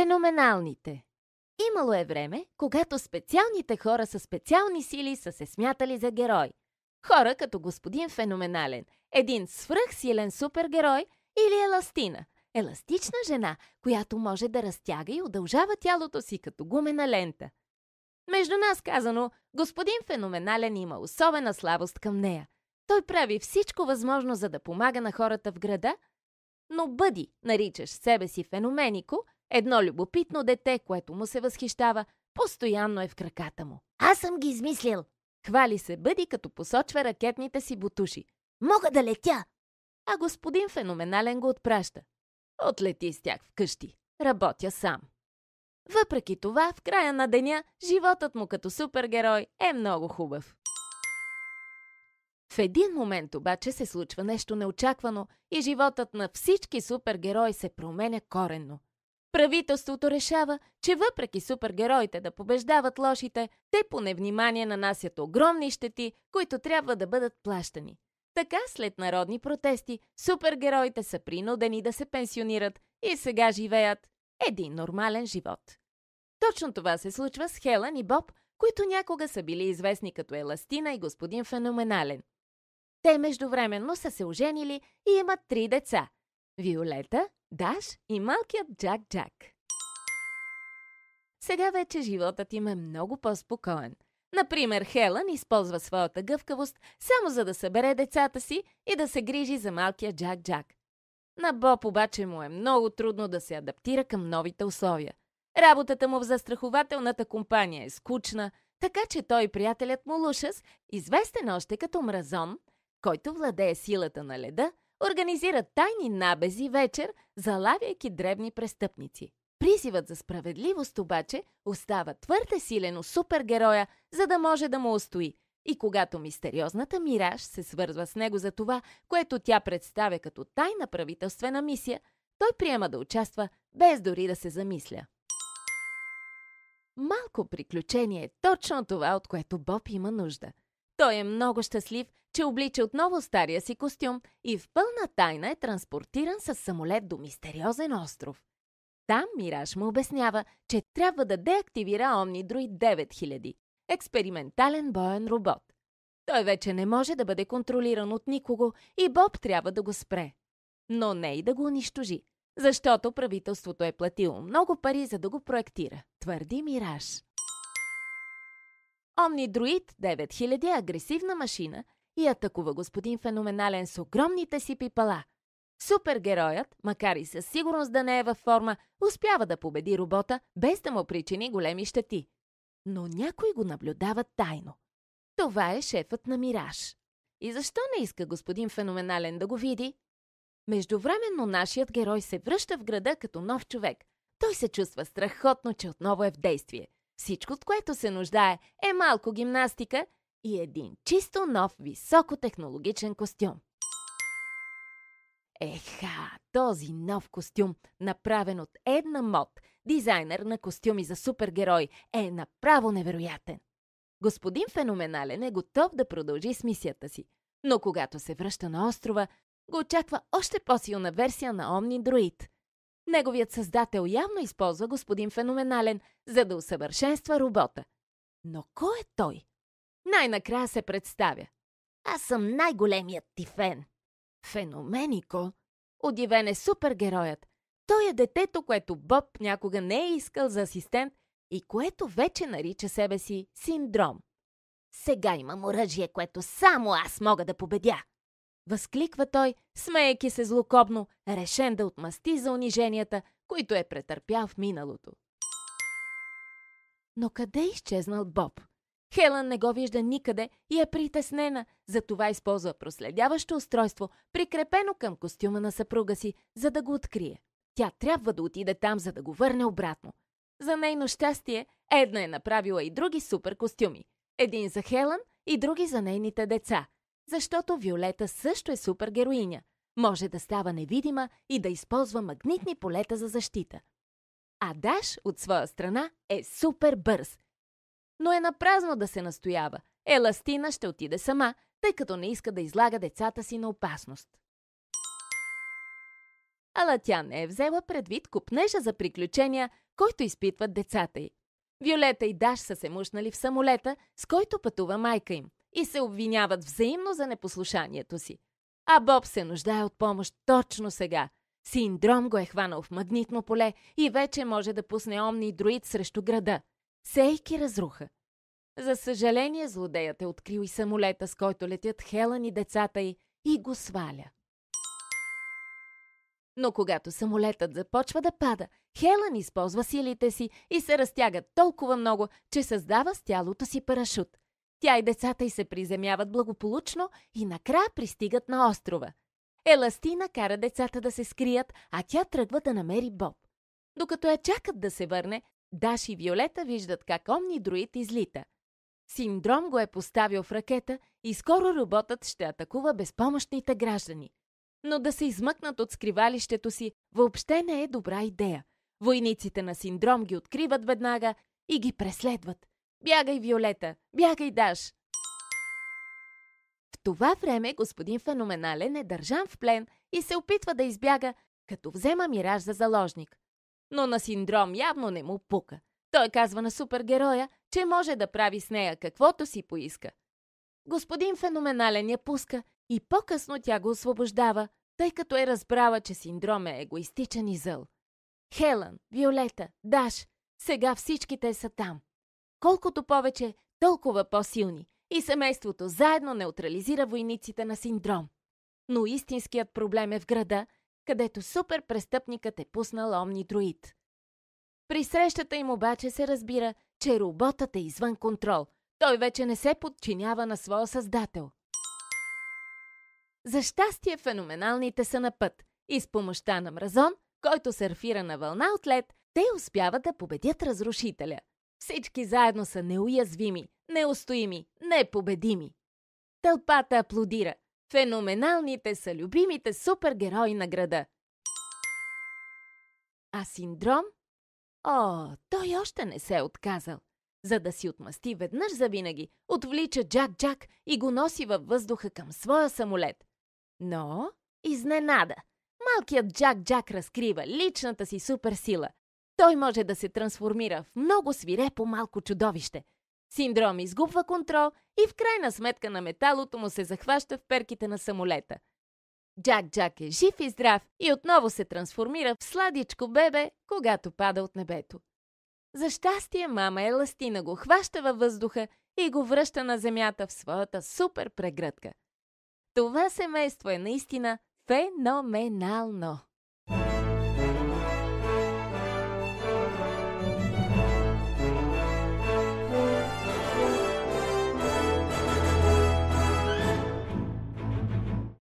Феноменалните. Имало е време, когато специалните хора със специални сили са се смятали за герои. Хора като господин Феноменален, един свръхсилен супергерой или Еластина, еластична жена, която може да разтяга и удължава тялото си като гумена лента. Между нас казано, господин Феноменален има особена слабост към нея. Той прави всичко възможно, за да помага на хората в града, но Бъди, наричаш себе си Феноменико, едно любопитно дете, което му се възхищава, постоянно е в краката му. Аз съм ги измислил. Хвали се Бъди, като посочва ракетните си бутуши. Мога да летя. А господин Феноменален го отпраща. Отлети с тях вкъщи. Работя сам. Въпреки това, в края на деня, животът му като супергерой е много хубав. В един момент обаче се случва нещо неочаквано и животът на всички супергерои се променя коренно. Правителството решава, че въпреки супергероите да побеждават лошите, те по невнимание нанасят огромни щети, които трябва да бъдат плащани. Така, след народни протести, супергероите са принудени да се пенсионират и сега живеят един нормален живот. Точно това се случва с Хелън и Боб, които някога са били известни като Еластина и господин Феноменален. Те междувременно са се оженили и имат 3 деца – Виолета, Даш и малкият Джак-Джак. Сега вече животът им е много по-спокоен. Например, Хелън използва своята гъвкавост само за да събере децата си и да се грижи за малкия Джак-Джак. На Боб обаче му е много трудно да се адаптира към новите условия. Работата му в застрахователната компания е скучна, така че той и приятелят му Лушас, известен още като Мразон, който владее силата на леда, организират тайни набези вечер, залавяйки дребни престъпници. Призивът за справедливост обаче остава твърде силен у супергероя, за да може да му устои. И когато мистериозната Мираж се свързва с него за това, което тя представя като тайна правителствена мисия, той приема да участва, без дори да се замисля. Малко приключение е точно това, от което Боб има нужда. Той е много щастлив, че облича отново стария си костюм и в пълна тайна е транспортиран с самолет до мистериозен остров. Там Мираж му обяснява, че трябва да деактивира Omnidroid 9000, експериментален боен робот. Той вече не може да бъде контролиран от никого и Боб трябва да го спре. Но не и да го унищожи, защото правителството е платило много пари, за да го проектира, твърди Мираж. Omnidroid 9000 е агресивна машина и атакува господин Феноменален с огромните си пипала. Супергероят, макар и със сигурност да не е във форма, успява да победи робота, без да му причини големи щети. Но някой го наблюдава тайно. Това е шефът на Мираж. И защо не иска господин Феноменален да го види? Междувременно нашият герой се връща в града като нов човек. Той се чувства страхотно, че отново е в действие. Всичко, от което се нуждае, е малко гимнастика и един чисто нов високотехнологичен костюм. Еха, този нов костюм, направен от Една Мод, дизайнер на костюми за супергерой, е направо невероятен. Господин Феноменален е готов да продължи с мисията си, но когато се връща на острова, го очаква още по-силна версия на Omnidroid. Неговият създател явно използва господин Феноменален, за да усъвършенства робота. Но кой е той? Най-накрая се представя. Аз съм най-големият ти фен. Феноменико? Удивен е супергероят. Той е детето, което Боб някога не е искал за асистент и което вече нарича себе си Синдром. Сега имам оръжие, което само аз мога да победя. Възкликва той, смеейки се злокобно, решен да отмъсти за униженията, които е претърпял в миналото. Но къде е изчезнал Боб? Хелън не го вижда никъде и е притеснена, затова използва проследяващо устройство, прикрепено към костюма на съпруга си, за да го открие. Тя трябва да отиде там, за да го върне обратно. За нейно щастие, Една е направила и други супер костюми. Един за Хелън и други за нейните деца. Защото Виолета също е супергероиня. Може да става невидима и да използва магнитни полета за защита. А Даш, от своя страна, е супер бърз. Но е напразно да се настоява. Еластина ще отиде сама, тъй като не иска да излага децата си на опасност. Ала тя не е взела предвид купнежа за приключения, който изпитват децата й. Виолета и Даш са се мушнали в самолета, с който пътува майка им, и се обвиняват взаимно за непослушанието си. А Боб се нуждае от помощ точно сега. Синдром го е хванал в магнитно поле и вече може да пусне омни дроид срещу града, сейки разруха. За съжаление, злодеят е открил и самолета, с който летят Хелън и децата й, и го сваля. Но когато самолетът започва да пада, Хелън използва силите си и се разтяга толкова много, че създава с тялото си парашут. Тя и децата й се приземяват благополучно и накрая пристигат на острова. Еластина кара децата да се скрият, а тя тръгва да намери Боб. Докато я чакат да се върне, Даш и Виолета виждат как омнидроид излита. Синдром го е поставил в ракета и скоро роботът ще атакува безпомощните граждани. Но да се измъкнат от скривалището си въобще не е добра идея. Войниците на Синдром ги откриват веднага и ги преследват. Бягай, Виолета! Бягай, Даш! В това време господин Феноменален е държан в плен и се опитва да избяга, като взема Мираж за заложник. Но на Синдром явно не му пука. Той казва на супергероя, че може да прави с нея каквото си поиска. Господин Феноменален я пуска и по-късно тя го освобождава, тъй като е разбрала, че Синдром е егоистичен и зъл. Хелън, Виолета, Даш, сега всичките са там. Колкото повече, толкова по-силни, и семейството заедно неутрализира войниците на Синдром. Но истинският проблем е в града, където суперпрестъпникът е пуснал омнидроид. При срещата им обаче се разбира, че роботът е извън контрол. Той вече не се подчинява на своя създател. За щастие, феноменалните са на път и с помощта на Мразон, който сърфира на вълна от лед, те успяват да победят разрушителя. Всички заедно са неуязвими, неустоими, непобедими. Тълпата аплодира. Феноменалните са любимите супергерои на града. А Синдром? О, той още не се е отказал. За да си отмъсти веднъж завинаги, отвлича Джак-Джак и го носи във въздуха към своя самолет. Но изненада! Малкият Джак-Джак разкрива личната си суперсила. Той може да се трансформира в много свирепо малко чудовище. Синдром изгубва контрол и в крайна сметка на металото му се захваща в перките на самолета. Джак-Джак е жив и здрав и отново се трансформира в сладичко бебе, когато пада от небето. За щастие, мама Еластина го хваща във въздуха и го връща на земята в своята супер прегръдка. Това семейство е наистина феноменално.